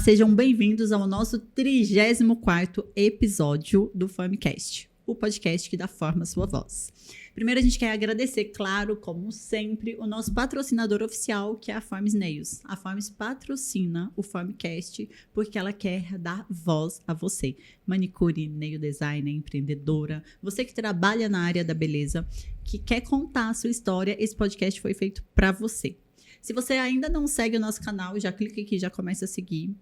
sejam bem-vindos ao nosso 34º episódio do Famicast, o podcast que dá forma à sua voz. Primeiro, a gente quer agradecer, claro, como sempre, o nosso patrocinador oficial, que é a Farms Nails. A Farms patrocina o Famicast porque ela quer dar voz a você. Manicure, nail designer, empreendedora, você que trabalha na área da beleza, que quer contar a sua história, esse podcast foi feito para você. Se você ainda não segue o nosso canal, já clica aqui, já começa a seguir.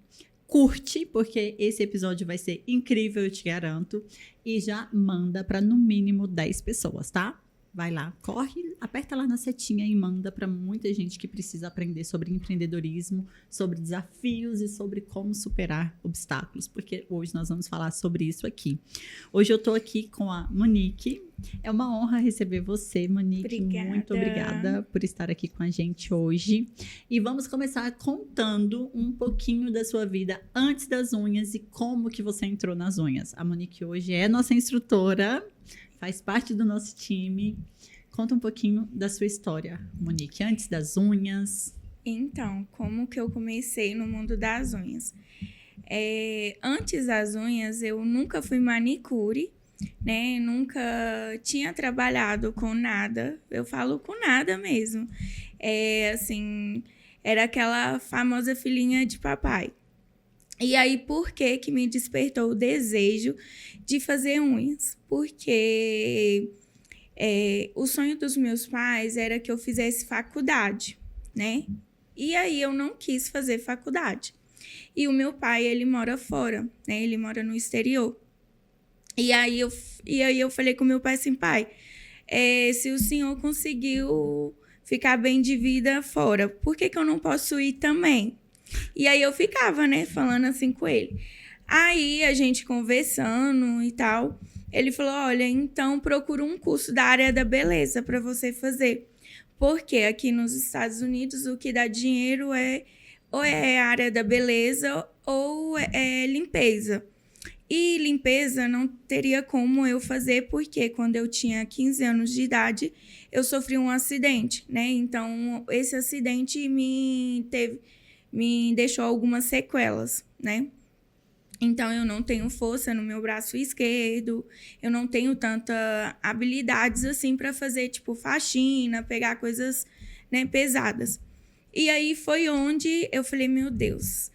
Curte, porque esse episódio vai ser incrível, eu te garanto. E já manda para no mínimo 10 pessoas, tá? Vai lá, corre, aperta lá na setinha e manda para muita gente que precisa aprender sobre empreendedorismo, sobre desafios e sobre como superar obstáculos, porque hoje nós vamos falar sobre isso aqui. Hoje eu estou aqui com a Monique. É uma honra receber você, Monique. Obrigada. Muito obrigada por estar aqui com a gente hoje. E vamos começar contando um pouquinho da sua vida antes das unhas e como que você entrou nas unhas. A Monique hoje é nossa instrutora, faz parte do nosso time. Conta um pouquinho da sua história, Monique, antes das unhas. Então, como que eu comecei no mundo das unhas? Antes das unhas, eu nunca fui manicure, né? Nunca tinha trabalhado com nada. Eu falo com nada mesmo. Assim, era aquela famosa filhinha de papai. E aí, por que me despertou o desejo de fazer unhas? Porque o sonho dos meus pais era que eu fizesse faculdade, né? E aí, eu não quis fazer faculdade. E o meu pai, ele mora fora, né? Ele mora no exterior. E aí, eu falei com o meu pai assim, pai, se o senhor conseguiu ficar bem de vida fora, por que eu não posso ir também? E aí eu ficava, né, falando assim com ele. Aí a gente conversando e tal, ele falou, olha, então procura um curso da área da beleza para você fazer. Porque aqui nos Estados Unidos o que dá dinheiro ou é a área da beleza ou é limpeza. E limpeza não teria como eu fazer, porque quando eu tinha 15 anos de idade, eu sofri um acidente, né? Então, esse acidente me deixou algumas sequelas, né? Então, eu não tenho força no meu braço esquerdo, eu não tenho tanta habilidades assim para fazer, tipo, faxina, pegar coisas, né, pesadas. E aí foi onde eu falei, meu Deus,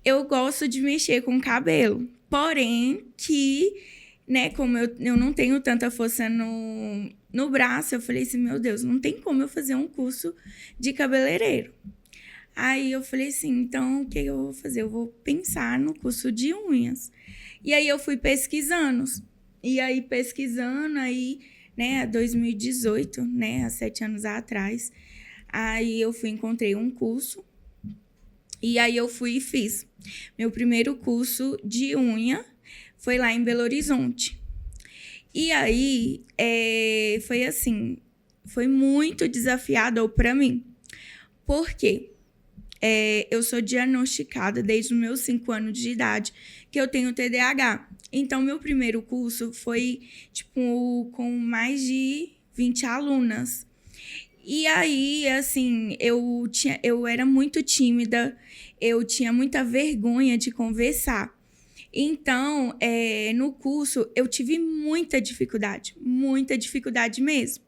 eu gosto de mexer com cabelo, porém que, né, como eu não tenho tanta força no braço, eu falei assim, meu Deus, não tem como eu fazer um curso de cabeleireiro. Aí eu falei assim, então o que eu vou fazer? Eu vou pensar no curso de unhas. E aí eu fui pesquisando. E aí pesquisando, aí, né, 2018, né, há 7 anos atrás, aí eu encontrei um curso. E aí eu fui e fiz. Meu primeiro curso de unha foi lá em Belo Horizonte. E aí foi assim, foi muito desafiador para mim. Por quê? Eu sou diagnosticada desde os meus 5 anos de idade que eu tenho TDAH. Então, meu primeiro curso foi, tipo, com mais de 20 alunas. E aí, assim, eu era muito tímida, eu tinha muita vergonha de conversar. Então, no curso, eu tive muita dificuldade mesmo.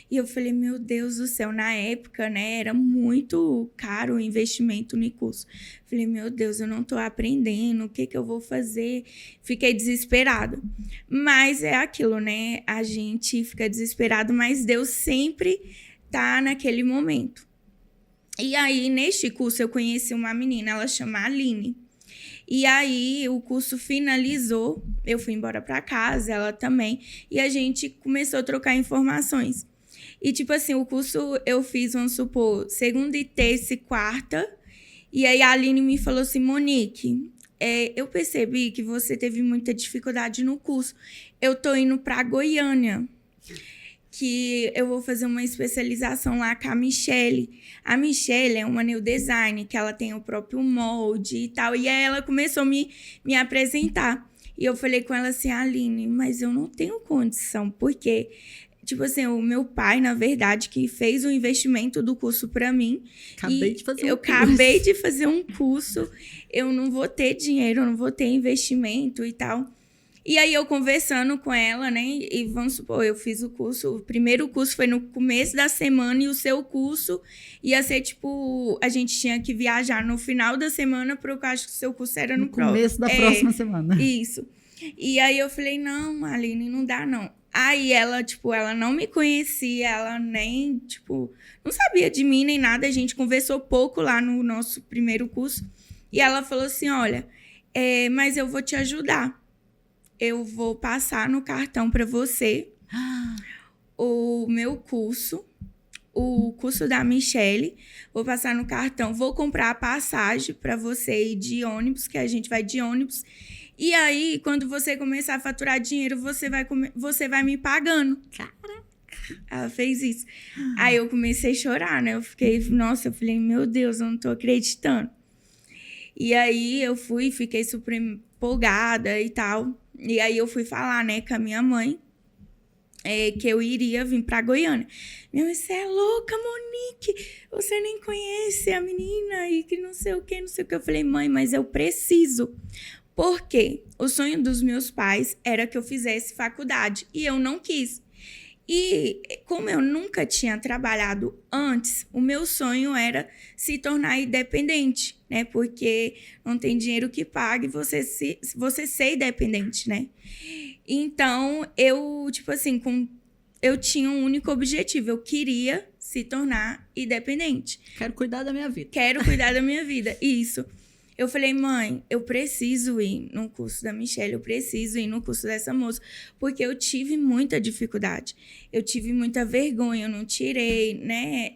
E eu falei, meu Deus do céu, na época, né, era muito caro o investimento no curso. Falei, meu Deus, eu não estou aprendendo, o que eu vou fazer? Fiquei desesperada. Mas é aquilo, né, a gente fica desesperado, mas Deus sempre tá naquele momento. E aí, neste curso, eu conheci uma menina, ela chama Aline. E aí, o curso finalizou, eu fui embora para casa, ela também, e a gente começou a trocar informações. E, tipo assim, o curso eu fiz, vamos supor, segunda e terça e quarta, e aí a Aline me falou assim, Monique, eu percebi que você teve muita dificuldade no curso, eu tô indo para Goiânia, que eu vou fazer uma especialização lá com a Michelle. A Michelle é uma nail design, que ela tem o próprio molde e tal. E aí ela começou a me apresentar. E eu falei com ela assim, Aline, mas eu não tenho condição, porque tipo assim, o meu pai, na verdade, que fez o investimento do curso para mim. Acabei de fazer um eu curso. acabei de fazer um curso, eu não vou ter dinheiro, eu não vou ter investimento e tal. E aí eu conversando com ela, né? E vamos supor, eu fiz o curso, o primeiro curso foi no começo da semana e o seu curso ia ser tipo, a gente tinha que viajar no final da semana, porque eu acho que o seu curso era no começo da próxima semana. Isso. E aí eu falei, não, Aline, não dá não. Aí ela, tipo, ela não me conhecia, ela nem, tipo, não sabia de mim nem nada. A gente conversou pouco lá no nosso primeiro curso. E ela falou assim, olha, mas eu vou te ajudar. Eu vou passar no cartão para você o meu curso, o curso da Michelle. Vou passar no cartão, vou comprar a passagem para você ir de ônibus, que a gente vai de ônibus. E aí, quando você começar a faturar dinheiro, você vai me pagando. Caraca. Ela fez isso. Aí eu comecei a chorar, né? Eu falei, meu Deus, eu não tô acreditando. E aí eu fiquei super empolgada e tal. E aí eu fui falar, né, com a minha mãe, que eu iria vir pra Goiânia. Minha mãe, você é louca, Monique, você nem conhece a menina e que não sei o que, não sei o que. Eu falei, mãe, mas eu preciso. Porque o sonho dos meus pais era que eu fizesse faculdade e eu não quis. E como eu nunca tinha trabalhado antes, o meu sonho era se tornar independente, né? Porque não tem dinheiro que pague você ser independente, né? Então, eu, tipo assim, eu tinha um único objetivo. Eu queria se tornar independente. Quero cuidar da minha vida. Quero cuidar da minha vida. Isso. Eu falei, mãe, eu preciso ir no curso da Michelle, eu preciso ir no curso dessa moça, porque eu tive muita dificuldade, eu tive muita vergonha, eu não tirei, né,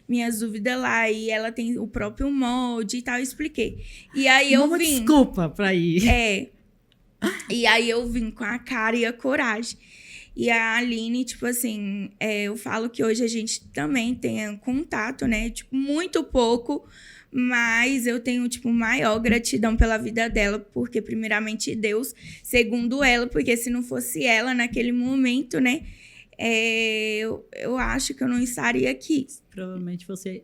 minhas dúvidas lá, e ela tem o próprio molde e tal, eu expliquei. E aí eu vim... desculpa pra ir. E aí eu vim com a cara e a coragem. E a Aline, tipo assim, eu falo que hoje a gente também tem contato, né, tipo, muito pouco, mas eu tenho, tipo, maior gratidão pela vida dela, porque primeiramente Deus, segundo ela, porque se não fosse ela naquele momento, né, eu acho que eu não estaria aqui. Provavelmente você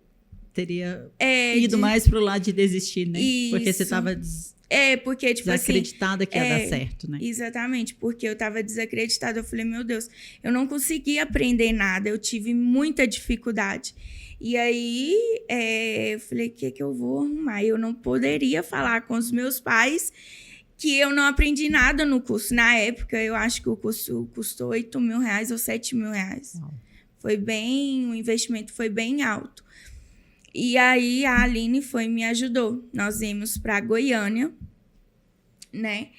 teria ido mais pro lado de desistir, né? Isso. Porque você tava porque, tipo desacreditada assim, que ia dar certo, né? Exatamente, porque eu tava desacreditada. Eu falei, meu Deus, eu não consegui aprender nada, eu tive muita dificuldade. E aí, eu falei, o que eu vou arrumar? Eu não poderia falar com os meus pais que eu não aprendi nada no curso. Na época, eu acho que o curso custou R$8.000 ou R$7.000. O investimento foi bem alto. E aí, a Aline me ajudou. Nós íamos para Goiânia, né?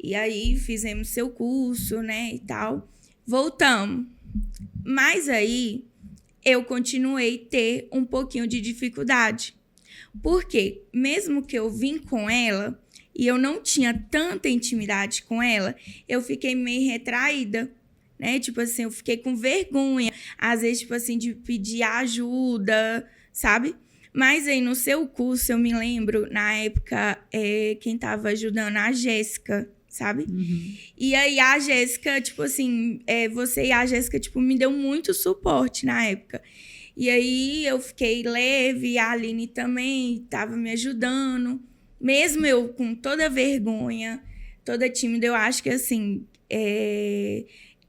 E aí, fizemos seu curso, né, e tal. Voltamos. Mas aí... eu continuei a ter um pouquinho de dificuldade. Porque, mesmo que eu vim com ela, e eu não tinha tanta intimidade com ela, eu fiquei meio retraída, né? Tipo assim, eu fiquei com vergonha, às vezes, tipo assim, de pedir ajuda, sabe? Mas aí, no seu curso, eu me lembro, na época, quem estava ajudando, a Jéssica, sabe? Uhum. E aí, a Jéssica, tipo assim, você e a Jéssica, tipo, me deu muito suporte na época. E aí, eu fiquei leve, a Aline também estava me ajudando. Mesmo eu com toda vergonha, toda tímida, eu acho que, assim,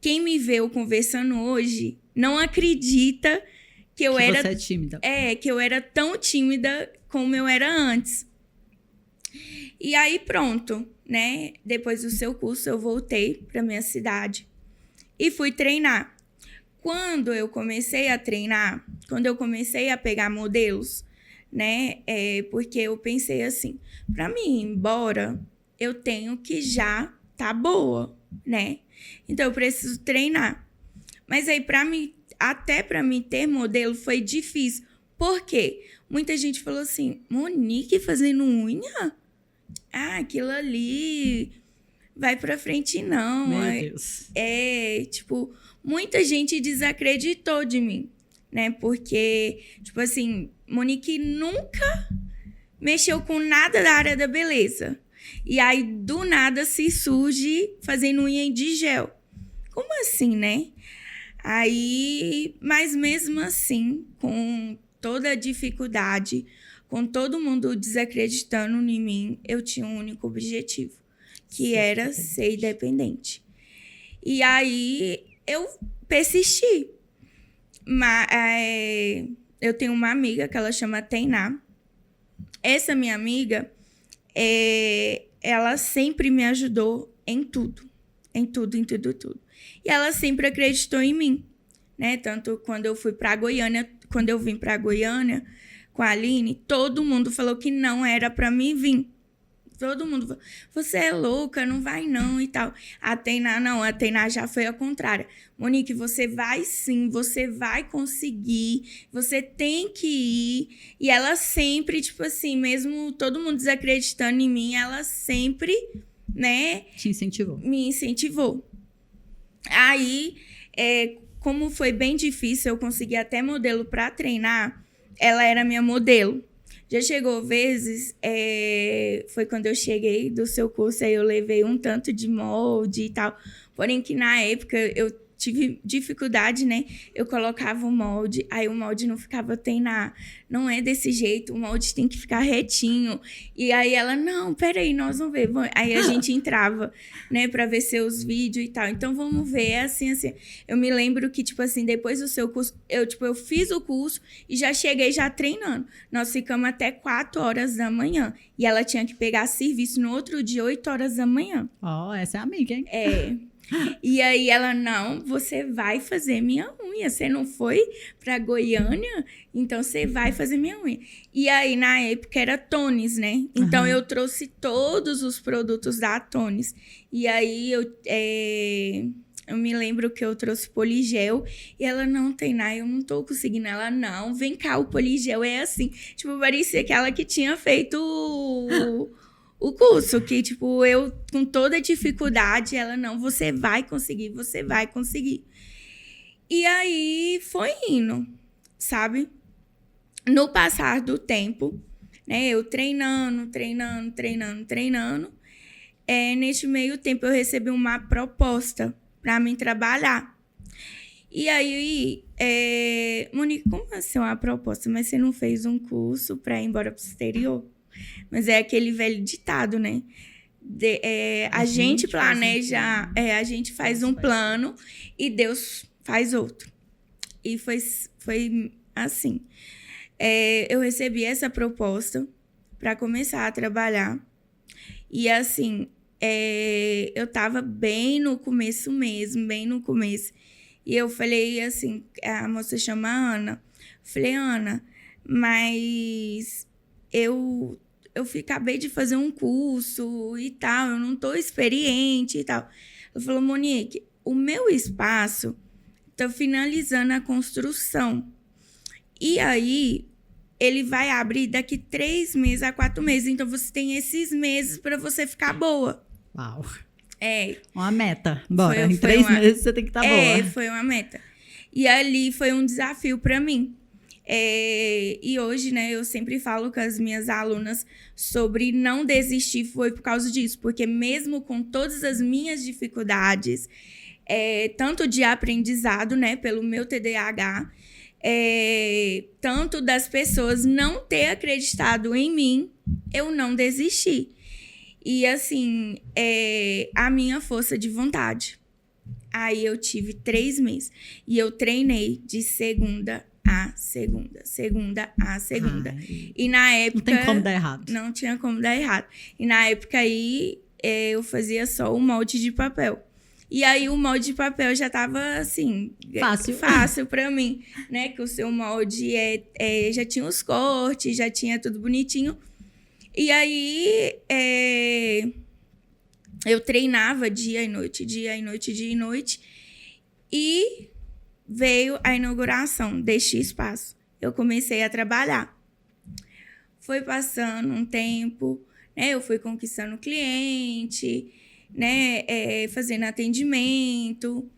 quem me vê eu conversando hoje não acredita que eu era... você é tímida. Que eu era tão tímida como eu era antes. E aí, pronto, né? Depois do seu curso, eu voltei para minha cidade e fui treinar. Quando eu comecei a treinar, quando eu comecei a pegar modelos, né? Porque eu pensei assim, para mim ir embora, eu tenho que já tá boa, né? Então, eu preciso treinar. Mas aí, até para mim ter modelo foi difícil. Por quê? Muita gente falou assim, Monique fazendo unha? Aquilo ali vai pra frente, não. Meu Deus. Tipo, muita gente desacreditou de mim, né? Porque, tipo assim, Monique nunca mexeu com nada da área da beleza. E aí, do nada, se surge fazendo unha de gel. Como assim, né? Aí, mas mesmo assim, com toda a dificuldade, com todo mundo desacreditando em mim, eu tinha um único objetivo, que era ser independente. E aí, eu persisti. Eu tenho uma amiga que ela chama Tainá. Essa minha amiga, ela sempre me ajudou em tudo. Em tudo. E ela sempre acreditou em mim, né? Tanto quando eu fui para Goiânia, quando eu vim para Goiânia com a Aline, todo mundo falou que não era para mim vir. Todo mundo falou, você é louca, não vai não e tal. A Tainá já foi ao contrário. Monique, você vai sim, você vai conseguir, você tem que ir. E ela sempre, tipo assim, mesmo todo mundo desacreditando em mim, ela sempre, né? Te incentivou. Me incentivou. Aí, como foi bem difícil, eu consegui até modelo para treinar, ela era minha modelo. Já chegou vezes, foi quando eu cheguei do seu curso, aí eu levei um tanto de molde e tal. Porém que na época eu tive dificuldade, né? Eu colocava o molde, aí o molde não ficava, Tainá, não é desse jeito, o molde tem que ficar retinho. E aí ela, não, peraí, nós vamos ver. Aí a gente entrava, né, pra ver seus vídeos e tal. Então vamos ver, assim. Eu me lembro que, tipo assim, depois do seu curso, eu fiz o curso e já cheguei já treinando. Nós ficamos até 4 horas da manhã. E ela tinha que pegar serviço no outro dia, 8 horas da manhã. Ó, essa é a amiga, hein? E aí ela, não, você vai fazer minha unha. Você não foi pra Goiânia? Então você vai fazer minha unha. E aí, na época, era Tones, né? Então eu trouxe todos os produtos da Tones. E aí eu me lembro que eu trouxe poligel. E ela, não, Tainá, eu não tô conseguindo. Ela, não, vem cá, o poligel é assim. Tipo, parecia aquela que tinha feito o curso, que, tipo, eu, com toda dificuldade, ela, não, você vai conseguir. E aí, foi indo, sabe? No passar do tempo, né, eu treinando. Neste meio tempo, eu recebi uma proposta para mim trabalhar. E aí, Monique, como assim uma proposta? Mas você não fez um curso para ir embora para o exterior? Mas é aquele velho ditado, né? A gente planeja, a gente faz um plano e Deus faz outro. E foi assim. Eu recebi essa proposta para começar a trabalhar. E assim, eu estava bem no começo mesmo, bem no começo. E eu falei assim, a moça chama Ana. Falei, Ana, mas eu acabei de fazer um curso e tal, eu não estou experiente e tal. Ela falou, Monique, o meu espaço está finalizando a construção. E aí, ele vai abrir daqui 3 meses a 4 meses. Então, você tem esses meses para você ficar boa. Uau. Uma meta. Bora, em 3 meses você tem que estar boa. Foi uma meta. E ali foi um desafio para mim. E hoje, né, eu sempre falo com as minhas alunas sobre não desistir, foi por causa disso, porque mesmo com todas as minhas dificuldades, tanto de aprendizado, né, pelo meu TDAH, tanto das pessoas não ter acreditado em mim, eu não desisti. E, assim, a minha força de vontade. Aí eu tive 3 meses e eu treinei de segunda a segunda. E na época... Não tem como dar errado. Não tinha como dar errado. E na época aí, eu fazia só o molde de papel. E aí o molde de papel já tava, assim... Fácil pra mim, né? Que o seu molde já tinha os cortes, já tinha tudo bonitinho. E aí, eu treinava dia e noite. E veio a inauguração deste espaço. Eu comecei a trabalhar. Foi passando um tempo, né? Eu fui conquistando cliente, né? Fazendo atendimento.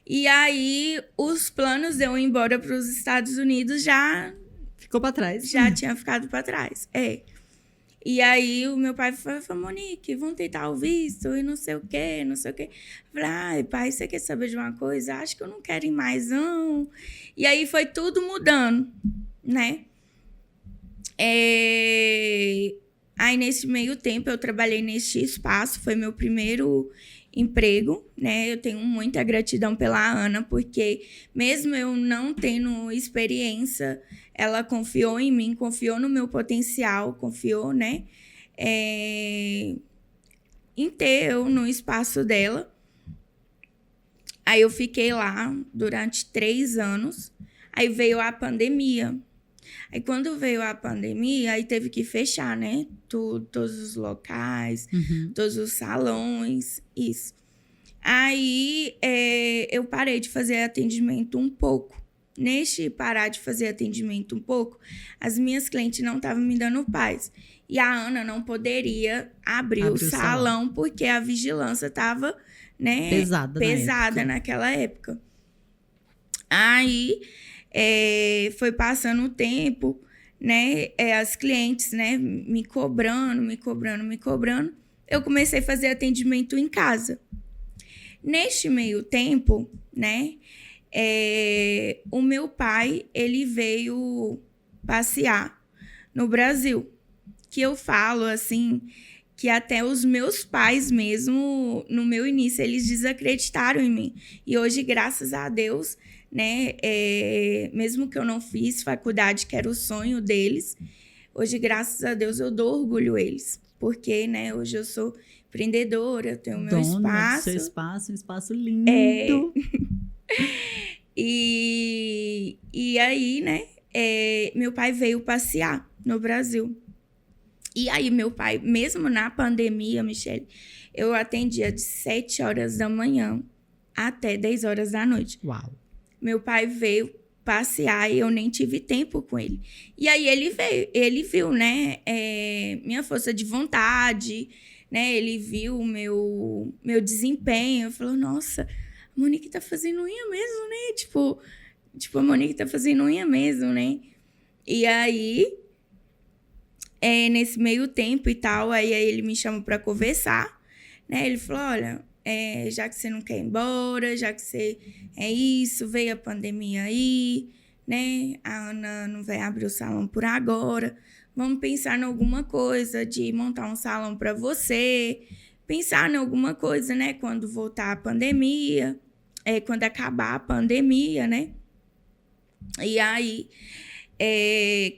E aí, os planos de eu ir embora para os Estados Unidos já... Ficou para trás. Já tinha ficado para trás, E aí o meu pai falou, Monique, vamos tentar o visto e não sei o quê, não sei o quê. Eu falei, ai, pai, você quer saber de uma coisa? Acho que eu não quero ir mais, não. E aí foi tudo mudando, né? Aí, nesse meio tempo, eu trabalhei neste espaço, foi meu primeiro emprego, né? Eu tenho muita gratidão pela Ana, porque mesmo eu não tendo experiência, ela confiou em mim, confiou no meu potencial, confiou, né? Em ter eu no espaço dela. Aí eu fiquei lá durante 3 anos, aí veio a pandemia. Aí, quando veio a pandemia, aí teve que fechar, né? Todos os locais, todos os salões, isso. Aí, eu parei de fazer atendimento um pouco. Neste parar de fazer atendimento um pouco, as minhas clientes não estavam me dando paz. E a Ana não poderia abrir o salão, porque a vigilância estava, né, pesada naquela época. Aí... foi passando o tempo, né? As clientes, né, me cobrando. Eu comecei a fazer atendimento em casa. Neste meio tempo, né, o meu pai, ele veio passear no Brasil. Que eu falo, assim, que até os meus pais mesmo, no meu início, eles desacreditaram em mim. E hoje, graças a Deus... né? Mesmo que eu não fiz faculdade, que era o sonho deles, hoje, graças a Deus, eu dou orgulho a eles. Porque, né, hoje eu sou empreendedora, eu tenho o meu espaço. Seu espaço, um espaço lindo. E aí, né, meu pai veio passear no Brasil. E aí, meu pai, mesmo na pandemia, Michele, eu atendia de 7 horas da manhã até 10 horas da noite. Uau! Meu pai veio passear e eu nem tive tempo com ele. E aí ele viu, né, minha força de vontade, né, ele viu o meu desempenho, falou, nossa, a Monique tá fazendo unha mesmo, né, tipo, a Monique tá fazendo unha mesmo, né. E aí, nesse meio tempo e tal, aí ele me chamou para conversar, né, ele falou, olha... já que você não quer ir embora, já que você veio a pandemia aí, né? A Ana não vai abrir o salão por agora. Vamos pensar em alguma coisa de montar um salão para você. Pensar em alguma coisa, né? Quando voltar a pandemia, quando acabar a pandemia, né? E aí,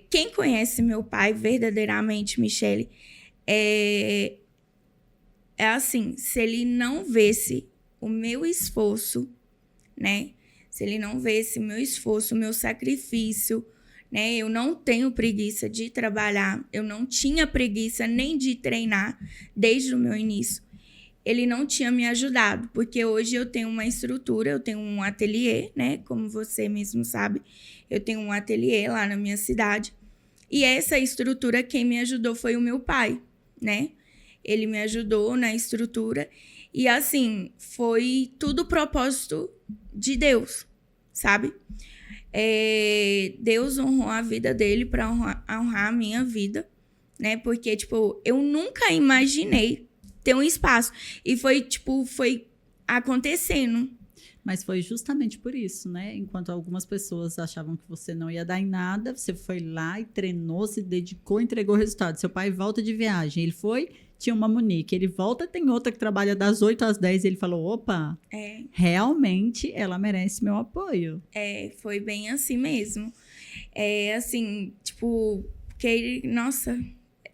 quem conhece meu pai verdadeiramente, Michele, assim, se ele não visse o meu esforço, né? Se ele não visse o meu esforço, o meu sacrifício, né? Eu não tenho preguiça de trabalhar, eu não tinha preguiça nem de treinar desde o meu início. Ele não tinha me ajudado, porque hoje eu tenho uma estrutura, eu tenho um ateliê, né? Como você mesmo sabe, eu tenho um ateliê lá na minha cidade. E essa estrutura, quem me ajudou foi o meu pai, né? Ele me ajudou na estrutura. E, assim, foi tudo propósito de Deus, sabe? Deus honrou a vida dele para honrar a minha vida, né? Porque, tipo, eu nunca imaginei ter um espaço. E foi acontecendo. Mas foi justamente por isso, né? Enquanto algumas pessoas achavam que você não ia dar em nada, você foi lá e treinou, se dedicou, entregou o resultado. Seu pai volta de viagem, ele foi... Tinha uma Monique, ele volta, tem outra que trabalha das 8 às 10, e ele falou, opa, realmente ela merece meu apoio. Foi bem assim mesmo. Assim, tipo, que, nossa,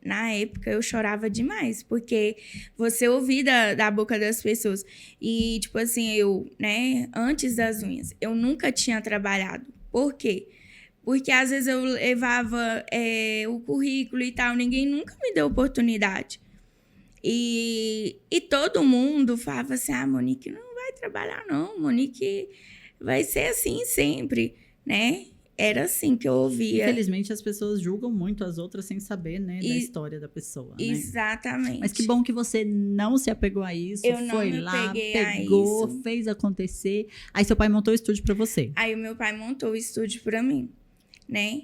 na época eu chorava demais, porque você ouvir da boca das pessoas. E, tipo assim, eu, né, antes das unhas, eu nunca tinha trabalhado. Por quê? Porque às vezes eu levava o currículo e tal, ninguém nunca me deu oportunidade. E todo mundo falava assim, Monique não vai trabalhar não, Monique vai ser assim sempre, né? Era assim que eu ouvia. Infelizmente, as pessoas julgam muito as outras sem saber, né, da história da pessoa, né? Exatamente. Mas que bom que você não se apegou a isso, foi lá, pegou, fez acontecer. Aí seu pai montou o estúdio para você. Aí o meu pai montou o estúdio para mim, né?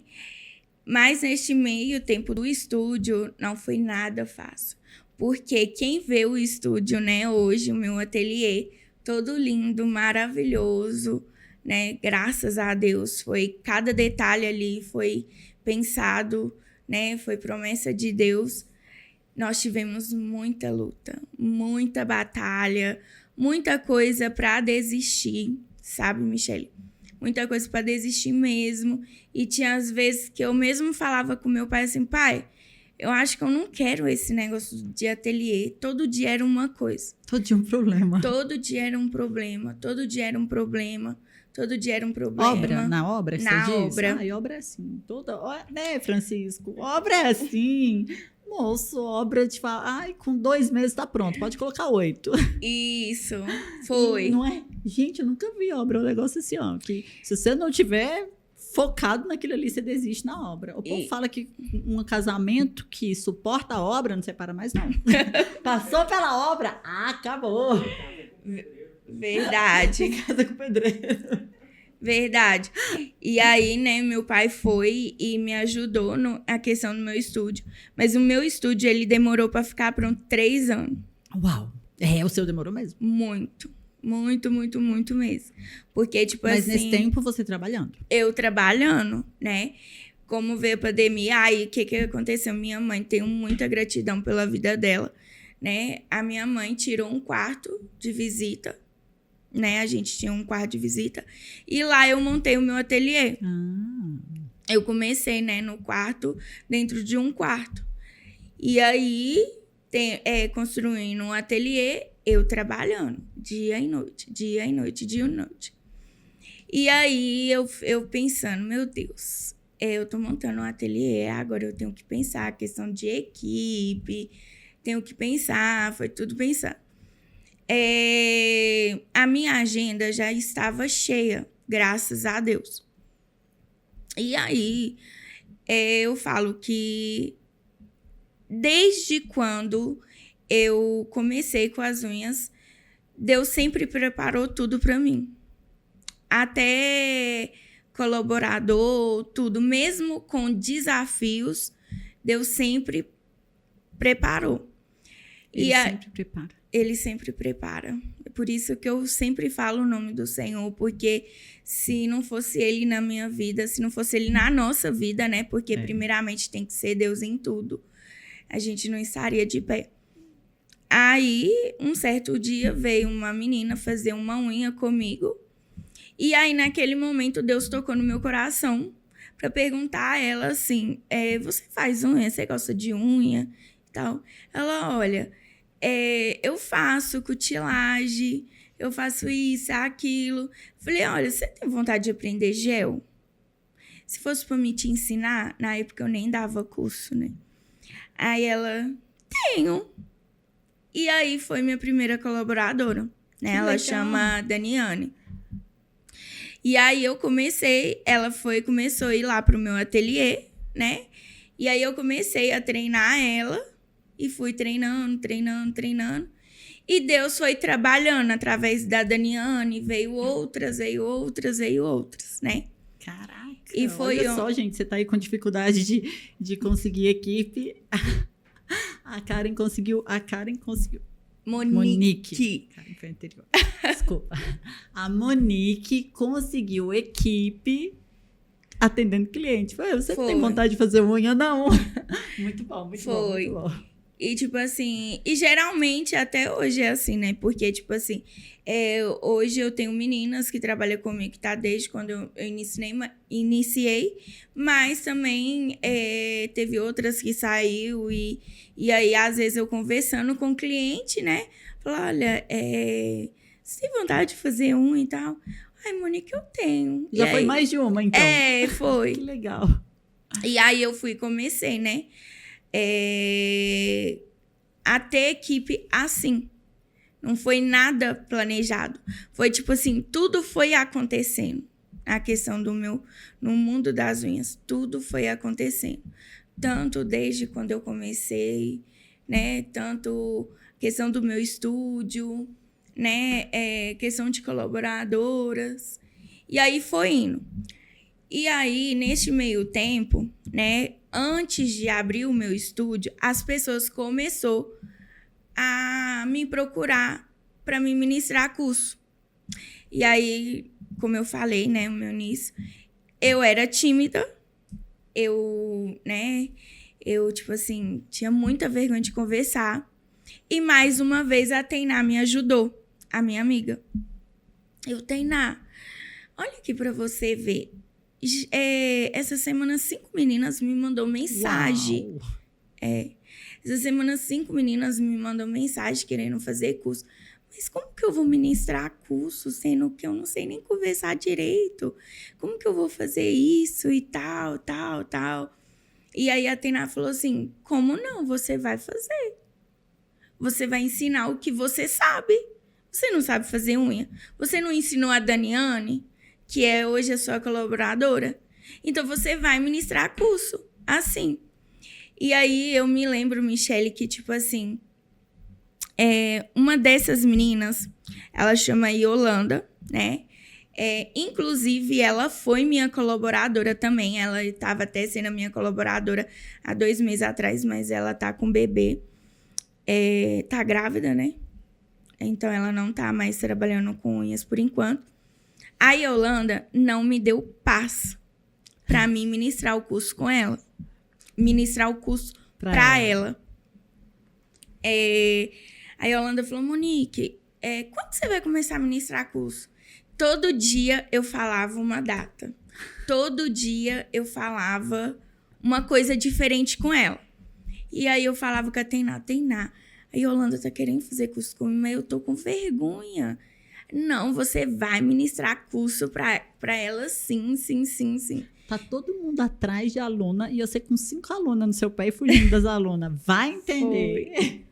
Mas neste meio tempo do estúdio não foi nada fácil. Porque quem vê o estúdio, né, hoje, o meu ateliê, todo lindo, maravilhoso, né? Graças a Deus, foi cada detalhe ali foi pensado, né? Foi promessa de Deus. Nós tivemos muita luta, muita batalha, muita coisa para desistir, sabe, Michele? Muita coisa para desistir mesmo. E tinha às vezes que eu mesmo falava com meu pai assim, pai, eu acho que eu não quero esse negócio de ateliê. Todo dia era uma coisa. Todo dia um problema. Todo dia era um problema. Todo dia era um problema. Todo dia era um problema. Obra? Na obra, você Na diz? obra. Ai, obra é assim. Né, Francisco? Obra é assim. Moço, obra de falar, ai, com 2 meses tá pronto, pode colocar 8. Isso, foi. Não é? Gente, eu nunca vi obra, um negócio assim, ó, que se você não tiver focado naquilo ali, você desiste na obra. O povo fala que um casamento que suporta a obra não separa mais, não. Passou pela obra, acabou. Verdade. Casa com pedreiro. Verdade. E aí, né, meu pai foi e me ajudou na questão do meu estúdio. Mas o meu estúdio, ele demorou para ficar pronto 3 anos. Uau. O seu demorou mesmo? Muito. Muito, muito, muito mesmo. Porque, tipo Mas assim... nesse tempo você trabalhando? Eu trabalhando, né? Como veio a pandemia, aí o que aconteceu? Minha mãe, tenho muita gratidão pela vida dela, né? A minha mãe tirou um quarto de visita, né? A gente tinha um quarto de visita. E lá eu montei o meu ateliê. Eu comecei, né, no quarto, dentro de um quarto. E aí, construindo um ateliê, eu trabalhando, dia e noite, dia e noite, dia e noite. E aí, eu pensando, meu Deus, eu tô montando um ateliê, agora eu tenho que pensar a questão de equipe, tenho que pensar, foi tudo pensar. A minha agenda já estava cheia, graças a Deus. E aí, eu falo que desde quando eu comecei com as unhas, Deus sempre preparou tudo para mim. Até colaborador, tudo, mesmo com desafios, Deus sempre preparou. Sempre prepara. Ele sempre prepara. É por isso que eu sempre falo o nome do Senhor, porque se não fosse Ele na minha vida, se não fosse Ele na nossa vida, né? Porque primeiramente tem que ser Deus em tudo. A gente não estaria de pé. Aí, um certo dia, veio uma menina fazer uma unha comigo. E aí, naquele momento, Deus tocou no meu coração para perguntar a ela assim, você faz unha? Você gosta de unha? E tal. Ela, olha... eu faço cutilagem, eu faço isso, aquilo. Falei, olha, você tem vontade de aprender gel? Se fosse para me te ensinar, na época eu nem dava curso, né? Aí ela, tenho. E aí foi minha primeira colaboradora, né? Ela chama Daniane. E aí eu comecei, começou a ir lá pro meu ateliê, né? E aí eu comecei a treinar ela. E fui treinando. E Deus foi trabalhando através da Daniane. Veio outras, né? Caraca. E foi olha só, gente, você tá aí com dificuldade de conseguir equipe. A Karen conseguiu. Monique. Karen foi anterior. Desculpa. A Monique conseguiu equipe atendendo cliente. Você tem vontade de fazer unha? Não. Muito bom, muito bom. E, tipo assim, e geralmente até hoje é assim, né? Porque, tipo assim, hoje eu tenho meninas que trabalham comigo, que tá desde quando eu iniciei, mas também teve outras que saiu e aí, às vezes, eu conversando com o cliente, né? Falo, olha, você tem vontade de fazer um e tal? Ai, Monique, eu tenho. Já foi mais de uma, então? Foi. Que legal. E aí eu comecei, né? A ter equipe assim. Não foi nada planejado. Foi tipo assim, tudo foi acontecendo. A questão no mundo das unhas, tudo foi acontecendo. Tanto desde quando eu comecei, né? Tanto questão do meu estúdio, né? Questão de colaboradoras. E aí foi indo. E aí, neste meio tempo, né, antes de abrir o meu estúdio, as pessoas começaram a me procurar para me ministrar curso. E aí, como eu falei, né, no meu início, eu era tímida, tipo assim, tinha muita vergonha de conversar. E mais uma vez a Tainá me ajudou, a minha amiga. Tainá, olha aqui para você ver. Essa semana 5 meninas me mandou mensagem. Essa semana 5 meninas me mandam mensagem querendo fazer curso. Mas como que eu vou ministrar curso, sendo que eu não sei nem conversar direito? Como que eu vou fazer isso e tal. E aí a Tainá falou assim, como não? Você vai fazer. Você vai ensinar o que você sabe. Você não sabe fazer unha. Você não ensinou a Daniane, que é hoje a sua colaboradora. Então, você vai ministrar curso, assim. E aí, eu me lembro, Michele, que, tipo assim, uma dessas meninas, ela chama Yolanda, né? Inclusive, ela foi minha colaboradora também. Ela estava até sendo a minha colaboradora há 2 meses atrás, mas ela tá com bebê. Tá grávida, né? Então, ela não tá mais trabalhando com unhas por enquanto. A Yolanda não me deu paz para mim ministrar o curso com ela. Ministrar o curso para ela. A Yolanda falou, Monique, quando você vai começar a ministrar curso? Todo dia eu falava uma data. Todo dia eu falava uma coisa diferente com ela. E aí eu falava com a Tainá, a Yolanda tá querendo fazer curso comigo, mas eu tô com vergonha. Não, você vai ministrar curso pra ela, sim. Tá todo mundo atrás de aluna e você com 5 alunas no seu pé e fugindo das alunas. Vai entender.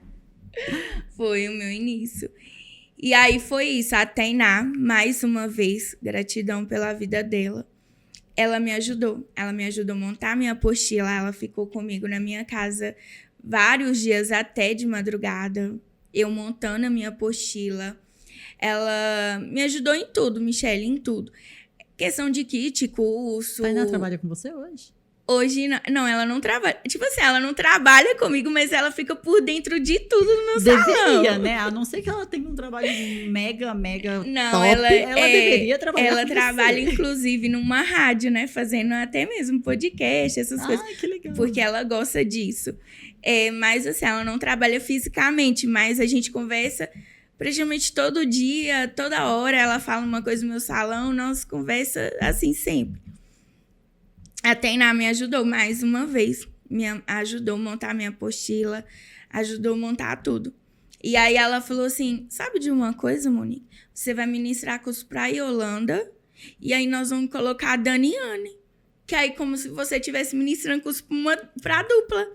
Foi o meu início. E aí foi isso. A Tainá, mais uma vez, gratidão pela vida dela. Ela me ajudou. Ela me ajudou a montar minha apostila. Ela ficou comigo na minha casa vários dias, até de madrugada. Eu montando a minha apostila. Ela me ajudou em tudo, Michele, em tudo. Questão de kit, curso. A Tainá trabalha com você hoje? Hoje, não, ela não trabalha. Tipo assim, ela não trabalha comigo, mas ela fica por dentro de tudo no meu salão. Deveria, né? A não ser que ela tenha um trabalho mega não, top. Ela deveria trabalhar Ela com trabalha, você. Inclusive, numa rádio, né? Fazendo até mesmo podcast, essas coisas. Que legal. Porque ela gosta disso. Mas, assim, ela não trabalha fisicamente, mas a gente conversa praticamente todo dia, toda hora. Ela fala uma coisa no meu salão, nós conversa assim sempre. A Tainá me ajudou mais uma vez. Me ajudou a montar minha apostila, ajudou a montar tudo. E aí ela falou assim, sabe de uma coisa, Monique? Você vai ministrar curso pra Yolanda e aí nós vamos colocar a Daniane. Que aí como se você estivesse ministrando curso pra dupla.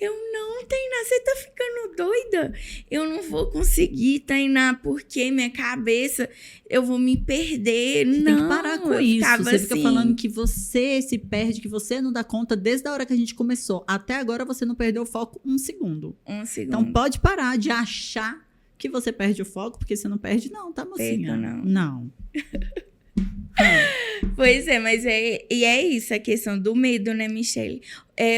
Eu, não, Tainá, você tá ficando doida? Eu não vou conseguir, Tainá, porque minha cabeça, eu vou me perder. Você não, tem que parar com isso. Você fica assim, falando que você se perde, que você não dá conta desde a hora que a gente começou. Até agora você não perdeu o foco 1 segundo. 1 segundo. Então pode parar de achar que você perde o foco, porque você não perde não, tá, mocinha? Perco, não. Pois é, mas é isso, a questão do medo, né, Michele?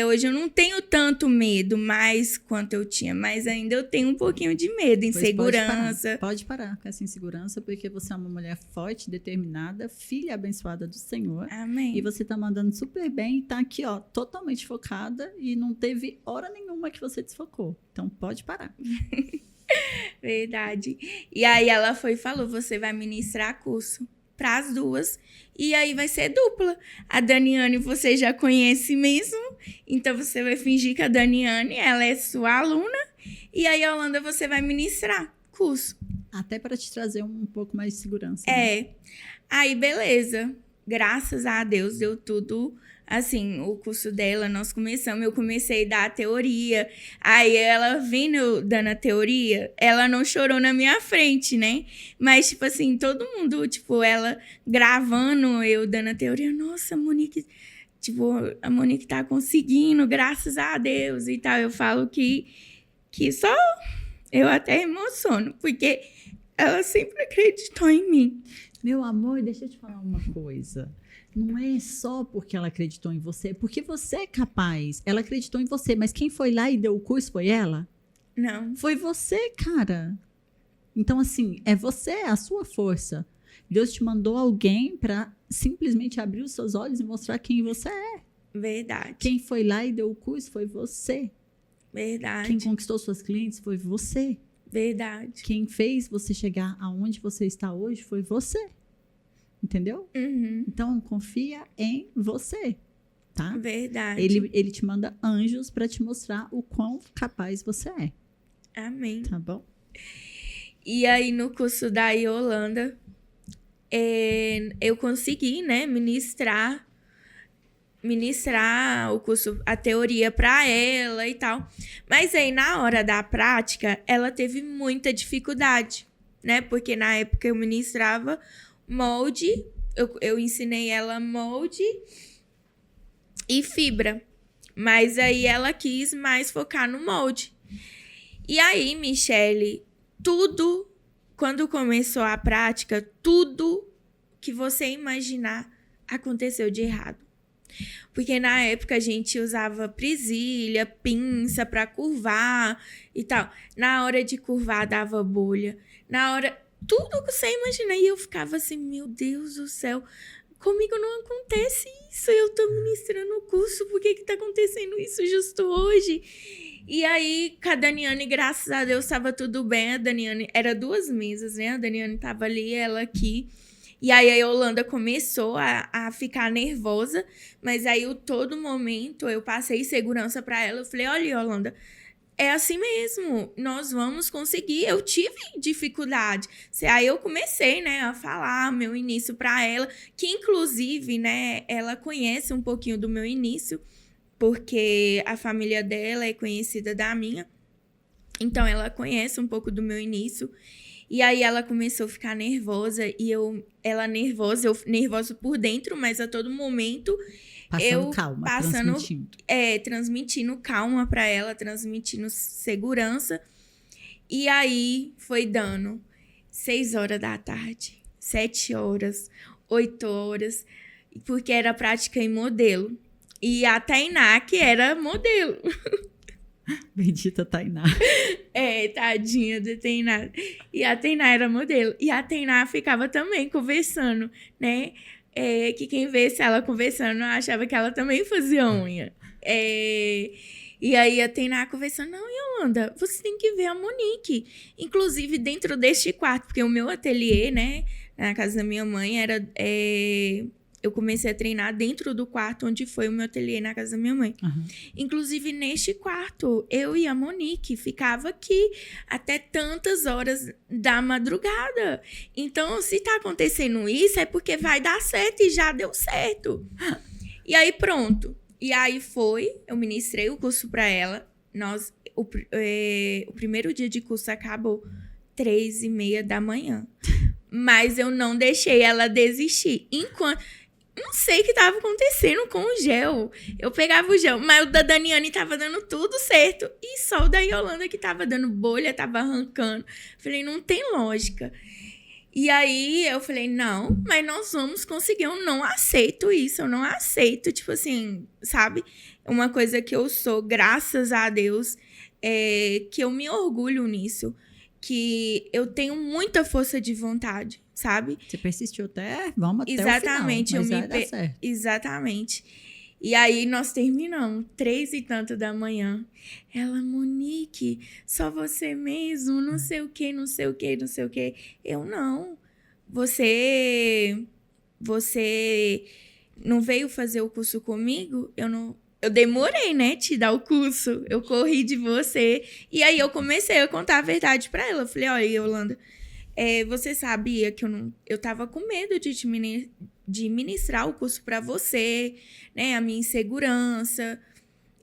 Hoje eu não tenho tanto medo mais quanto eu tinha, mas ainda eu tenho um pouquinho de medo, insegurança. Pode parar com essa insegurança, porque você é uma mulher forte, determinada, filha abençoada do Senhor. Amém. E você tá mandando super bem e tá aqui, ó, totalmente focada e não teve hora nenhuma que você desfocou. Então pode parar. Verdade. E aí ela foi e falou, você vai ministrar curso para as duas, e aí vai ser dupla. A Daniane você já conhece mesmo, então você vai fingir que a Daniane, ela é sua aluna, e aí a Yolanda você vai ministrar curso. Até para te trazer um pouco mais de segurança. Né? Aí beleza, graças a Deus deu tudo. Assim, o curso dela, eu comecei a dar a teoria. Aí ela vindo dando a teoria, ela não chorou na minha frente, né? Mas, tipo assim, todo mundo, tipo, ela gravando eu dando a teoria. Nossa, Monique, tipo, a Monique tá conseguindo, graças a Deus e tal. Eu falo que só eu até emociono, porque ela sempre acreditou em mim. Meu amor, deixa eu te falar uma coisa. não é só porque ela acreditou em você, porque você é capaz. Ela acreditou em você, mas quem foi lá e deu o curso foi ela? Não. Foi você, cara. Então, assim, é você, é a sua força. Deus te mandou alguém para simplesmente abrir os seus olhos e mostrar quem você é. Verdade. Quem foi lá e deu o curso foi você. Verdade. Quem conquistou suas clientes foi você. Verdade. Quem fez você chegar aonde você está hoje foi você. Entendeu? Uhum. Então, confia em você, tá? Verdade. Ele te manda anjos para te mostrar o quão capaz você é, Amém. tá bom? E aí, no curso da Yolanda, eu consegui, né, ministrar o curso, a teoria para ela e tal. Mas aí, na hora da prática, ela teve muita dificuldade, né? Porque na época eu ministrava molde, eu ensinei ela molde e fibra. Mas aí ela quis mais focar no molde. E aí, Michele, tudo, quando começou a prática, tudo que você imaginar aconteceu de errado. Porque na época a gente usava presilha, pinça para curvar e tal. Na hora de curvar dava bolha. Na hora, tudo que você imagina. E eu ficava assim, meu Deus do céu, comigo não acontece isso. Eu tô ministrando o curso, por que tá acontecendo isso justo hoje? E aí, com a Daniane, graças a Deus, estava tudo bem. A Daniane, era 2 mesas, né? A Daniane tava ali, ela aqui. E aí a Yolanda começou a ficar nervosa, mas aí todo momento eu passei segurança para ela. Eu falei, olha, Yolanda, é assim mesmo, nós vamos conseguir. Eu tive dificuldade. Aí eu comecei, né, a falar meu início para ela, que inclusive, né, ela conhece um pouquinho do meu início, porque a família dela é conhecida da minha. Então ela conhece um pouco do meu início. E aí ela começou a ficar nervosa e ela nervosa por dentro, mas a todo momento transmitindo calma para ela, transmitindo segurança. E aí foi dando 6 horas da tarde, 7 horas, 8 horas, porque era prática em modelo. E a Tainá, que era modelo. Bendita Tainá. Tadinha da Tainá. E a Tainá era modelo. E a Tainá ficava também conversando, né? Que quem visse ela conversando achava que ela também fazia unha. E aí a Tainá conversando, não, Yolanda, você tem que ver a Monique. Inclusive dentro deste quarto, porque o meu ateliê, né, na casa da minha mãe, eu comecei a treinar dentro do quarto onde foi o meu ateliê na casa da minha mãe. Uhum. Inclusive, neste quarto, eu e a Monique ficava aqui até tantas horas da madrugada. Então, se tá acontecendo isso, é porque vai dar certo e já deu certo. E aí, pronto. E aí eu ministrei o curso para ela. O primeiro dia de curso acabou 3h30 da manhã. Mas eu não deixei ela desistir. Não sei o que estava acontecendo com o gel. Eu pegava o gel, mas o da Daniane estava dando tudo certo. E só o da Yolanda que estava dando bolha, estava arrancando. Falei, não tem lógica. E aí eu falei, não, mas nós vamos conseguir. Eu não aceito isso, eu não aceito. Tipo assim, sabe? Uma coisa que eu sou, graças a Deus, que eu me orgulho nisso. Que eu tenho muita força de vontade, sabe? Você persistiu vamos até Exatamente, o final, mas vai dar certo. Exatamente. E aí nós terminamos, 3 e tanto da manhã. Ela, Monique, só você mesmo, não sei o quê, não sei o quê, não sei o quê. Eu, não. Você não veio fazer o curso comigo? Eu demorei, né, te dar o curso. Eu corri de você. E aí eu comecei a contar a verdade pra ela. Eu falei, olha, Yolanda, você sabia que eu tava com medo de ministrar o curso pra você, né, a minha insegurança.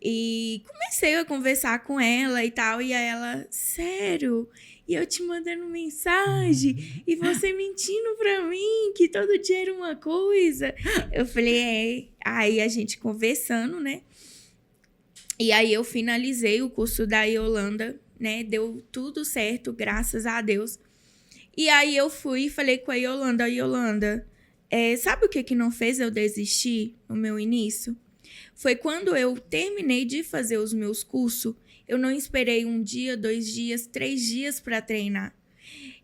E comecei a conversar com ela e tal. E aí ela, sério? E eu te mandando mensagem, e você mentindo pra mim, que todo dia era uma coisa. Eu falei, Aí a gente conversando, né? E aí eu finalizei o curso da Yolanda, né? Deu tudo certo, graças a Deus. E aí eu fui e falei com a Yolanda, sabe o que não fez eu desistir no meu início? Foi quando eu terminei de fazer os meus cursos, eu não esperei 1 dia, 2 dias, 3 dias para treinar.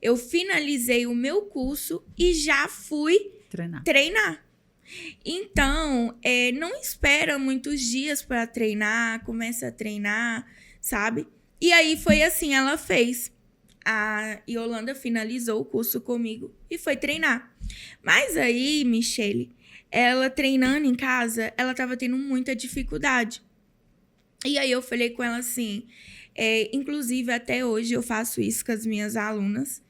Eu finalizei o meu curso e já fui treinar. Então, não espera muitos dias para treinar, começa a treinar, sabe? E aí foi assim, ela fez. A Yolanda finalizou o curso comigo e foi treinar. Mas aí, Michele, ela treinando em casa, ela estava tendo muita dificuldade. E aí eu falei com ela assim, inclusive até hoje eu faço isso com as minhas alunas.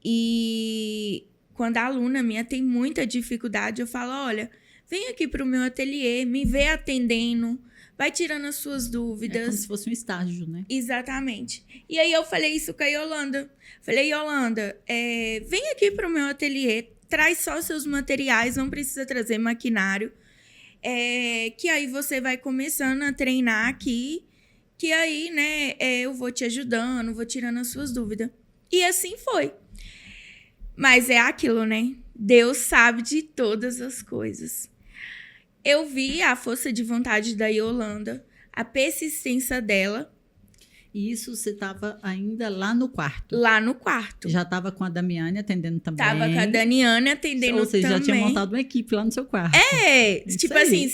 E quando a aluna minha tem muita dificuldade, eu falo, olha, vem aqui para o meu ateliê, me vê atendendo, vai tirando as suas dúvidas. É como se fosse um estágio, né? Exatamente. E aí eu falei isso com a Yolanda. Falei, Yolanda, vem aqui para o meu ateliê, traz só seus materiais, não precisa trazer maquinário. Que aí você vai começando a treinar aqui, que aí, né, eu vou te ajudando, vou tirando as suas dúvidas. E assim foi. Mas é aquilo, né? Deus sabe de todas as coisas. Eu vi a força de vontade da Yolanda, a persistência dela. E isso você estava ainda lá no quarto? Lá no quarto. Já estava com a Damiane atendendo também? Tava com a Damiane atendendo também. Ou seja, já tinha montado uma equipe lá no seu quarto. Isso tipo aí. Assim,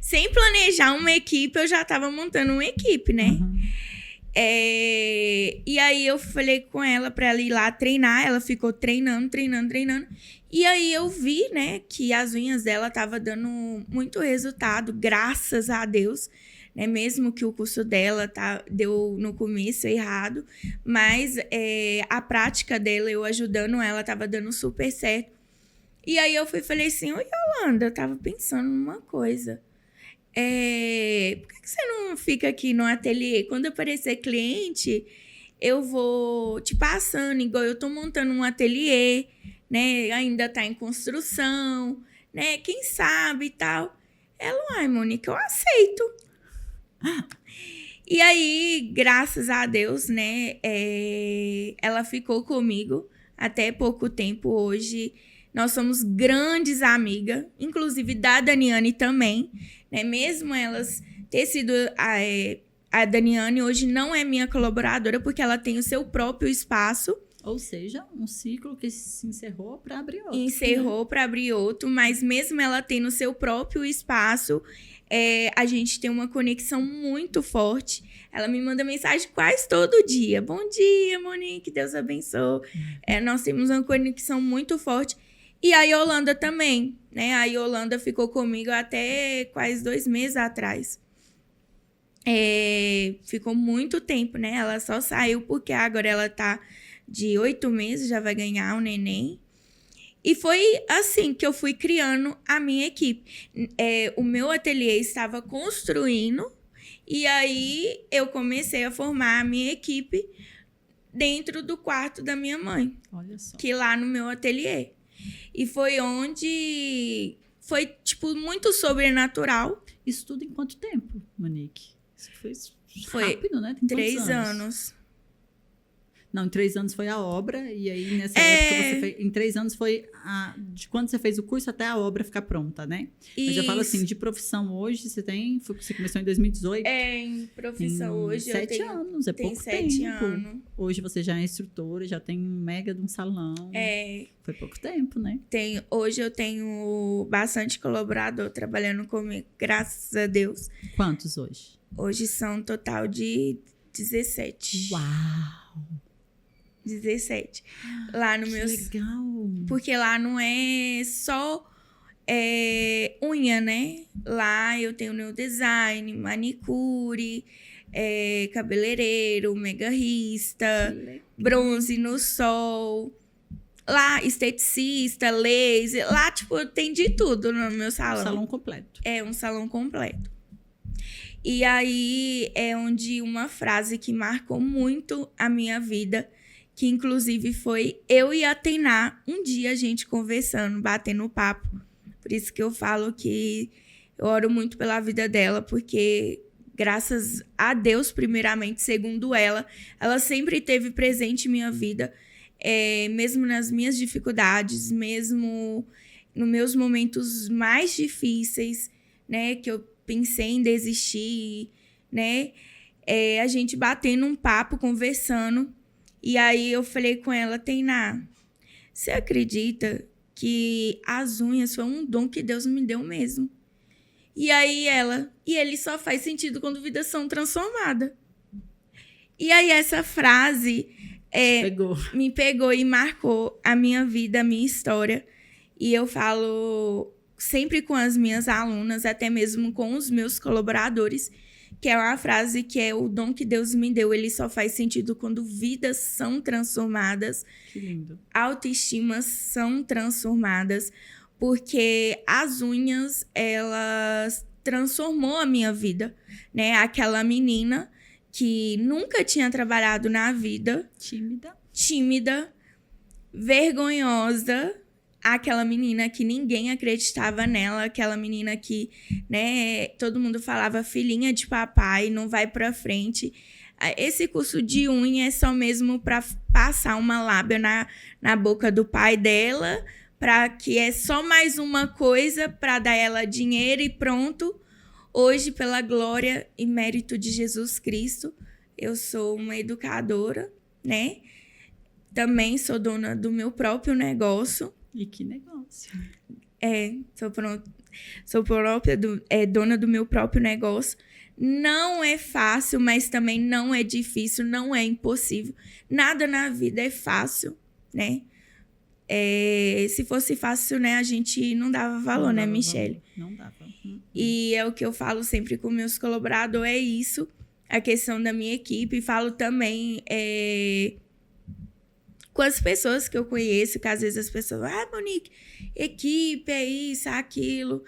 sem planejar uma equipe, eu já estava montando uma equipe, né? Uhum. E aí eu falei com ela para ela ir lá treinar. Ela ficou treinando. E aí eu vi, né, que as unhas dela estavam dando muito resultado, graças a Deus. Né? Mesmo que o curso dela deu no começo errado, mas a prática dela, eu ajudando ela, estava dando super certo. E aí eu falei assim, oi, Yolanda, eu tava pensando numa coisa. Por que você não fica aqui no ateliê? Quando aparecer cliente, eu vou te passando, igual eu tô montando um ateliê, né? Ainda tá em construção, né? Quem sabe e tal. Ela, ai, Monique, eu aceito. E aí, graças a Deus, né? Ela ficou comigo até pouco tempo. Hoje, nós somos grandes amigas, inclusive da Daniane também. Né? Mesmo elas ter sido... A Daniane hoje não é minha colaboradora, porque ela tem o seu próprio espaço. Ou seja, um ciclo que se encerrou para abrir outro. Encerrou para abrir outro, mas mesmo ela tendo o seu próprio espaço, a gente tem uma conexão muito forte. Ela me manda mensagem quase todo dia. Bom dia, Monique, Deus abençoe. Nós temos uma conexão muito forte. E a Yolanda também, né? A Yolanda ficou comigo até quase 2 meses atrás. Ficou muito tempo, né? Ela só saiu porque agora ela tá de 8 meses, já vai ganhar um neném. E foi assim que eu fui criando a minha equipe. O meu ateliê estava construindo e aí eu comecei a formar a minha equipe dentro do quarto da minha mãe. Olha só. Que lá no meu ateliê. E foi onde foi, tipo, muito sobrenatural. Isso tudo em quanto tempo, Monique? Isso foi rápido, né? Tem 3 anos. Não, em 3 anos foi a obra, e aí nessa época você fez... Em 3 anos foi de quando você fez o curso até a obra ficar pronta, né? Isso. Mas eu falo assim, de profissão hoje, você começou em 2018? Em profissão hoje 7 anos, é pouco tempo. 7 anos. Hoje você já é instrutora, já tem um mega de um salão. Foi pouco tempo, né? Hoje eu tenho bastante colaborador trabalhando comigo, graças a Deus. Quantos hoje? Hoje são um total de 17. Uau! 17. Lá no meu. Legal! Porque lá não é só unha, né? Lá eu tenho nail design, manicure, cabeleireiro, megarrista, bronze no sol. Lá, esteticista, laser. Lá, tipo, tem de tudo no meu salão. Um salão completo. Um salão completo. E aí é onde uma frase que marcou muito a minha vida, que inclusive foi eu e a Tainá, um dia a gente conversando, batendo papo. Por isso que eu falo que eu oro muito pela vida dela, porque graças a Deus, primeiramente, segundo ela sempre esteve presente em minha vida, mesmo nas minhas dificuldades, mesmo nos meus momentos mais difíceis, né, que eu pensei em desistir, né, a gente batendo um papo, conversando, e aí eu falei com ela, Tainá, você acredita que as unhas foi um dom que Deus me deu mesmo? E aí ele só faz sentido quando vidas são transformadas. E aí essa frase me pegou e marcou a minha vida, a minha história. E eu falo sempre com as minhas alunas, até mesmo com os meus colaboradores, que é uma frase que é o dom que Deus me deu, ele só faz sentido quando vidas são transformadas. Que lindo. Autoestimas são transformadas, porque as unhas, elas transformou a minha vida, né? Aquela menina que nunca tinha trabalhado na vida. Tímida, vergonhosa. Aquela menina que ninguém acreditava nela. Aquela menina que, né, todo mundo falava filhinha de papai, não vai pra frente. Esse curso de unha é só mesmo para passar uma lábia na boca do pai dela, para que é só mais uma coisa para dar ela dinheiro e pronto. Hoje, pela glória e mérito de Jesus Cristo, eu sou uma educadora, né? Também sou dona do meu próprio negócio. E que negócio? Sou dona do meu próprio negócio. Não é fácil, mas também não é difícil, não é impossível. Nada na vida é fácil, né? Se fosse fácil, né, a gente não dava valor, né, Michele? Não dava. E é o que eu falo sempre com meus colaboradores, é isso, a questão da minha equipe. Falo também com as pessoas que eu conheço, que às vezes as pessoas falam, Monique, equipe, é isso, aquilo.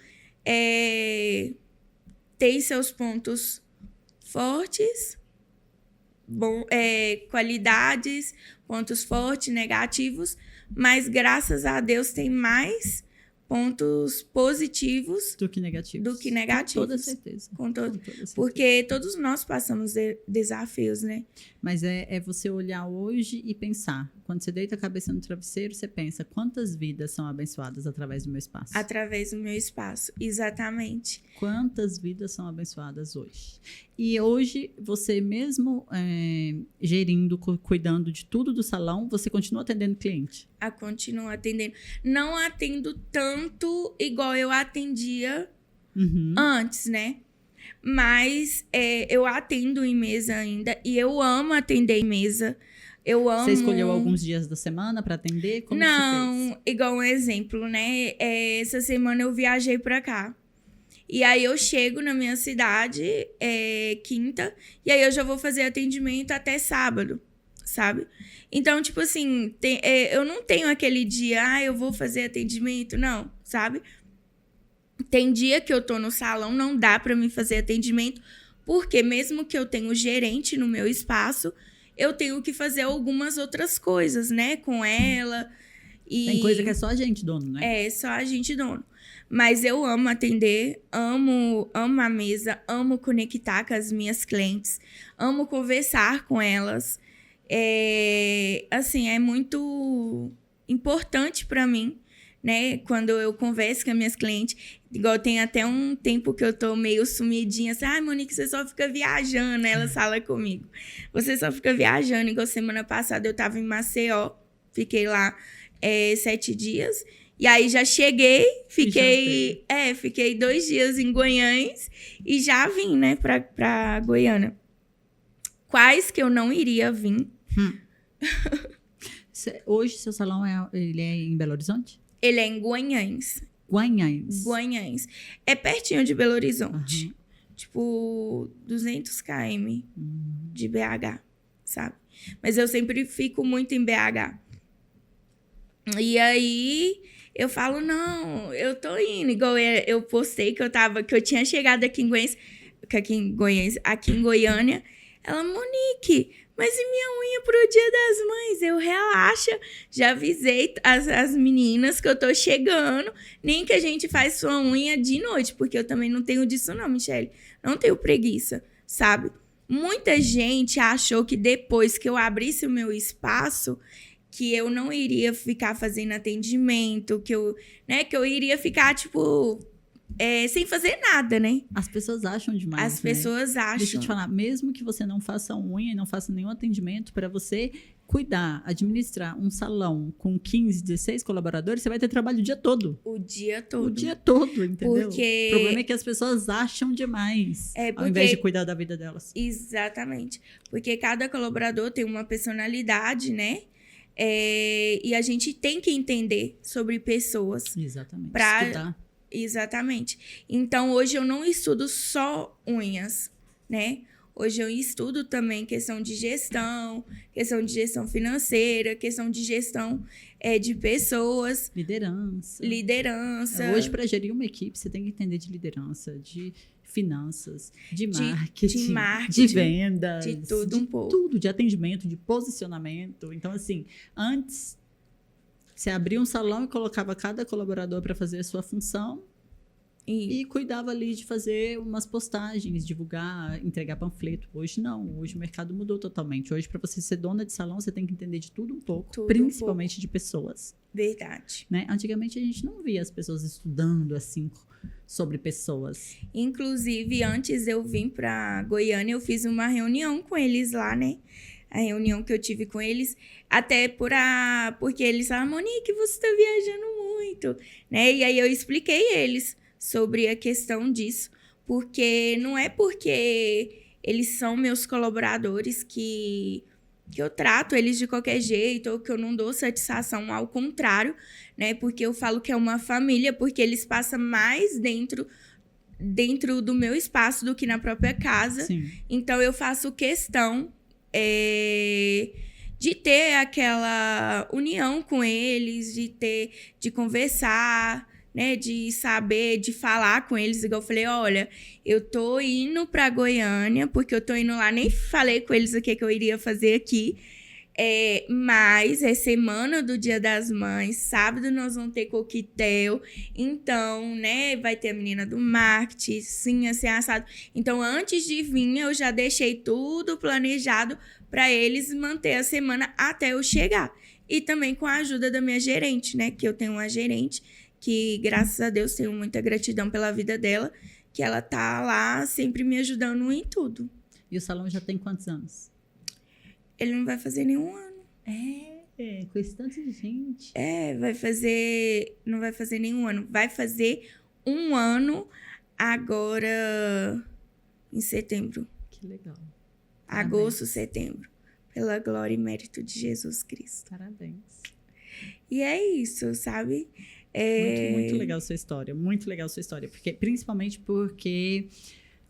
Tem seus pontos fortes, qualidades, pontos fortes, negativos, mas graças a Deus tem mais pontos positivos do que negativos. Com toda certeza. Com toda certeza. Porque todos nós passamos desafios, né? Mas é você olhar hoje e pensar. Quando você deita a cabeça no travesseiro, você pensa, quantas vidas são abençoadas através do meu espaço? Através do meu espaço, exatamente. Quantas vidas são abençoadas hoje? E hoje, você mesmo gerindo, cuidando de tudo do salão, você continua atendendo cliente? Continuo atendendo. Não atendo tanto igual eu atendia antes, né? Mas eu atendo em mesa ainda e eu amo atender em mesa. Eu amo... Você escolheu alguns dias da semana para atender? Como Não, você fez? Igual um exemplo, né? Essa semana eu viajei para cá. E aí eu chego na minha cidade quinta, e aí eu já vou fazer atendimento até sábado, sabe? Então, tipo assim, eu não tenho aquele dia, eu vou fazer atendimento, não, sabe? Tem dia que eu tô no salão, não dá para mim fazer atendimento, porque mesmo que eu tenha o gerente no meu espaço, eu tenho que fazer algumas outras coisas, né, com ela. Tem coisa que é só a gente dono, né? Só a gente dono. Mas eu amo atender, amo a mesa, amo conectar com as minhas clientes, amo conversar com elas. Assim, é muito importante para mim, né? Quando eu converso com as minhas clientes, igual tem até um tempo que eu tô meio sumidinha, assim, Monique, você só fica viajando, ela fala comigo. Você só fica viajando, igual semana passada eu tava em Maceió, fiquei lá 7 dias, e aí já cheguei, fiquei 2 dias em Guanhães e já vim, né, pra Goiânia. Quais que eu não iria vir? Hoje seu salão ele é em Belo Horizonte? Ele é em Guanhães. Guanhães. É pertinho de Belo Horizonte. Tipo, 200 km de BH, sabe? Mas eu sempre fico muito em BH. E aí eu falo, não, eu tô indo. Igual eu postei que eu tinha chegado aqui em Goiânia. Ela, Monique, mas e minha unha pro Dia das Mães? Eu, relaxa, já avisei as meninas que eu tô chegando, nem que a gente faz sua unha de noite, porque eu também não tenho disso não, Michele. Não tenho preguiça, sabe? Muita gente achou que depois que eu abrisse o meu espaço, que eu não iria ficar fazendo atendimento, que eu iria ficar, tipo, sem fazer nada, né? As pessoas acham demais, As pessoas acham. Deixa eu te falar, mesmo que você não faça unha e não faça nenhum atendimento, para você cuidar, administrar um salão com 15, 16 colaboradores, você vai ter trabalho o dia todo. O dia todo. O dia todo, entendeu? Porque... O problema é que as pessoas acham demais, ao invés de cuidar da vida delas. Exatamente. Porque cada colaborador tem uma personalidade, né? E a gente tem que entender sobre pessoas. Exatamente. Estudar. Exatamente. Então, hoje eu não estudo só unhas, né? Hoje eu estudo também questão de gestão financeira, questão de gestão de pessoas. Liderança. Hoje, para gerir uma equipe, você tem que entender de liderança, de finanças, de marketing, de vendas. De tudo um pouco. Tudo, de atendimento, de posicionamento. Então, assim, antes, você abria um salão e colocava cada colaborador para fazer a sua função. E cuidava ali de fazer umas postagens, divulgar, entregar panfleto. Hoje não, hoje o mercado mudou totalmente. Hoje, para você ser dona de salão, você tem que entender de tudo um pouco, principalmente de pessoas. Verdade. Né? Antigamente a gente não via as pessoas estudando assim sobre pessoas. Inclusive, antes eu vim para Goiânia, eu fiz uma reunião com eles lá, né? A reunião que eu tive com eles, até porque eles falaram, Monique, você está viajando muito, né? E aí eu expliquei eles sobre a questão disso, porque não é porque eles são meus colaboradores que eu trato eles de qualquer jeito ou que eu não dou satisfação, ao contrário, né? Porque eu falo que é uma família, porque eles passam mais dentro do meu espaço do que na própria casa. Sim. Então, eu faço questão de ter aquela união com eles, de conversar, né, de saber, de falar com eles, igual eu falei, olha, eu tô indo pra Goiânia, porque eu tô indo lá, nem falei com eles o que eu iria fazer aqui, mas é semana do Dia das Mães, sábado nós vamos ter coquetel, então, né, vai ter a menina do marketing, sim, assim, assado. Então, antes de vir, eu já deixei tudo planejado para eles manter a semana até eu chegar. E também com a ajuda da minha gerente, né, que eu tenho uma gerente que, graças a Deus, tenho muita gratidão pela vida dela, que ela tá lá sempre me ajudando em tudo. E o salão já tem quantos anos? Ele não vai fazer nenhum ano. Com esse tanto de gente. Não vai fazer nenhum ano. Vai fazer um ano agora em setembro. Que legal. Agosto, setembro. Pela glória e mérito de Jesus Cristo. Parabéns. E é isso, sabe? Muito legal a sua história. Muito legal a sua história. Principalmente porque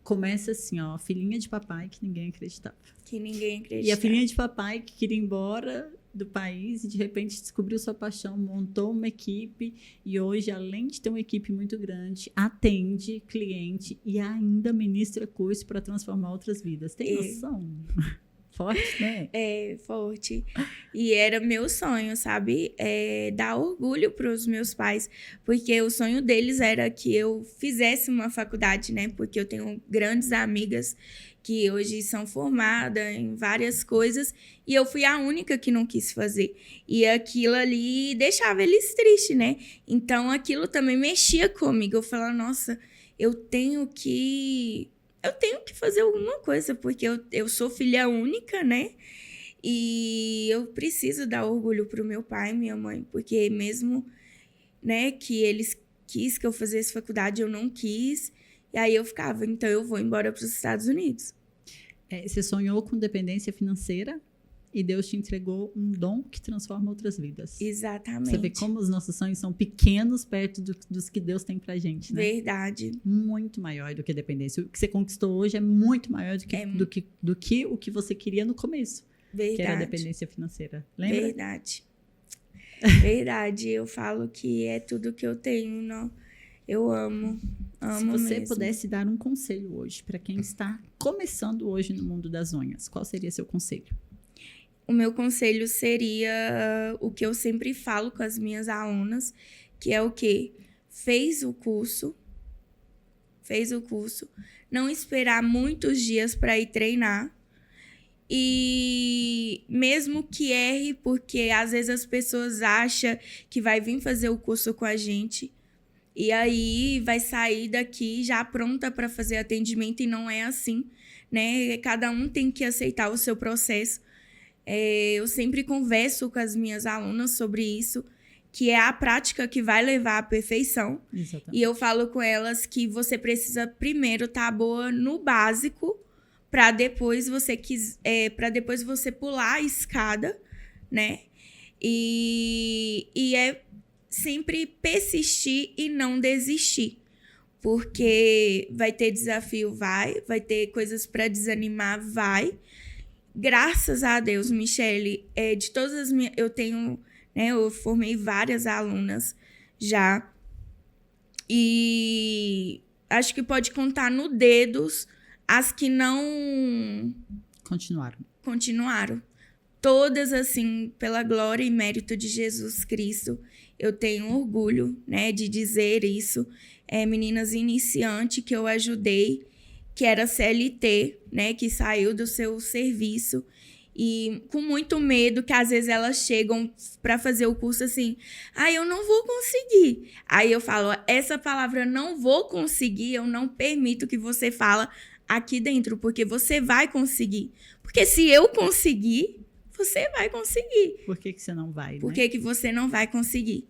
começa assim, ó, filhinha de papai que ninguém acreditava. E a filhinha de papai que queria ir embora do país e de repente descobriu sua paixão, montou uma equipe e hoje, além de ter uma equipe muito grande, atende cliente e ainda ministra curso para transformar outras vidas. Tem noção? Forte, né? Forte. E era meu sonho, sabe? Dar orgulho para os meus pais, porque o sonho deles era que eu fizesse uma faculdade, né? Porque eu tenho grandes amigas que hoje são formadas em várias coisas e eu fui a única que não quis fazer. E aquilo ali deixava eles tristes, né? Então, aquilo também mexia comigo. Eu falava, nossa, eu tenho que fazer alguma coisa, porque eu sou filha única, né? E eu preciso dar orgulho pro meu pai e minha mãe, porque mesmo, né, que eles quis que eu fizesse faculdade, eu não quis. E aí eu ficava, então eu vou embora para os Estados Unidos. Você sonhou com dependência financeira e Deus te entregou um dom que transforma outras vidas. Exatamente. Você vê como os nossos sonhos são pequenos perto dos que Deus tem pra gente, né? Verdade. Muito maior do que a dependência. O que você conquistou hoje é muito maior do que o que você queria no começo. Verdade. Que era a dependência financeira. Lembra? Verdade. Verdade. Eu falo que é tudo que eu tenho, não. Eu amo. Amo Se você mesmo. pudesse dar um conselho hoje para quem está começando hoje no mundo das unhas, qual seria seu conselho? O meu conselho seria o que eu sempre falo com as minhas alunas, que é o quê? Fez o curso, não esperar muitos dias para ir treinar E mesmo que erre, porque às vezes as pessoas acham que vai vir fazer o curso com a gente e aí vai sair daqui já pronta para fazer atendimento, e não é assim, né? Cada um tem que aceitar o seu processo. Eu sempre converso com as minhas alunas sobre isso, que é a prática que vai levar à perfeição. Exatamente. E eu falo com elas que você precisa primeiro estar boa no básico, para depois você pular a escada, né? E é sempre persistir e não desistir. Porque vai ter desafio, vai ter coisas para desanimar, vai. Graças a Deus, Michele, de todas as minhas... Eu tenho, né? Eu formei várias alunas já. E acho que pode contar no dedos as que não continuaram. Todas, assim, pela glória e mérito de Jesus Cristo, eu tenho orgulho, né, de dizer isso. Meninas iniciantes que eu ajudei, que era CLT, né, que saiu do seu serviço, e com muito medo, que às vezes elas chegam para fazer o curso assim, eu não vou conseguir. Aí eu falo, essa palavra não vou conseguir, eu não permito que você fala aqui dentro, porque você vai conseguir. Porque se eu conseguir, você vai conseguir. Por que você não vai, Por né? que você não vai conseguir?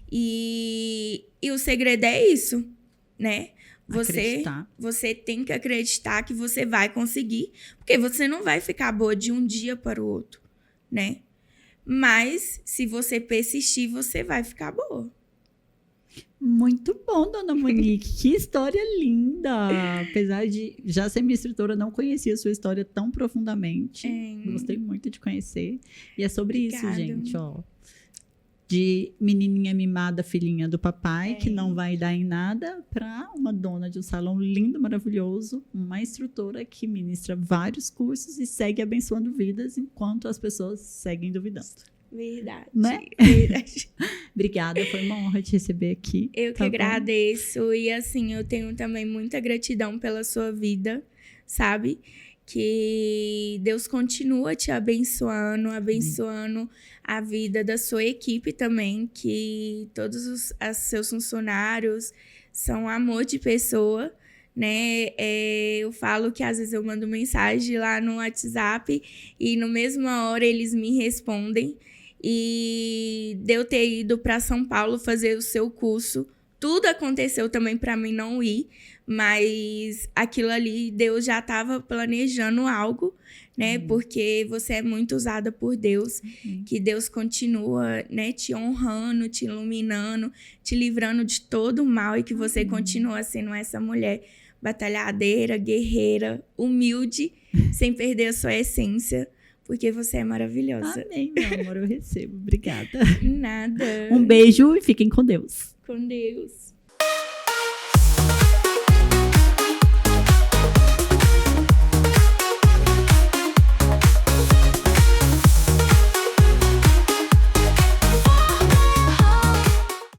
E o segredo é isso, né? Você tem que acreditar que você vai conseguir, porque você não vai ficar boa de um dia para o outro, né? Mas, se você persistir, você vai ficar boa. Muito bom, dona Monique. Que história linda! Apesar de já ser minha instrutora, não conhecia a sua história tão profundamente. Gostei muito de conhecer. E é sobre Obrigada. isso, gente, ó. De menininha mimada, filhinha do papai, que não vai dar em nada, para uma dona de um salão lindo, maravilhoso, uma instrutora que ministra vários cursos e segue abençoando vidas enquanto as pessoas seguem duvidando. Verdade. Né? Verdade. Obrigada, foi uma honra te receber aqui. Eu que agradeço. E assim, eu tenho também muita gratidão pela sua vida, sabe? Que Deus continua te abençoando a vida da sua equipe também, que todos os seus funcionários são amor de pessoa, né? Eu falo que às vezes eu mando mensagem lá no WhatsApp e no mesma hora eles me respondem. E de eu ter ido para São Paulo fazer o seu curso, tudo aconteceu também para mim não ir, mas aquilo ali Deus já estava planejando algo, né? Porque você é muito usada por Deus, que Deus continua, né, te honrando, te iluminando, te livrando de todo o mal, e que você continua sendo essa mulher batalhadeira, guerreira, humilde, sem perder a sua essência. Porque você é maravilhosa. Amém, meu amor, eu recebo. Obrigada. Nada. Um beijo e fiquem com Deus. Com Deus.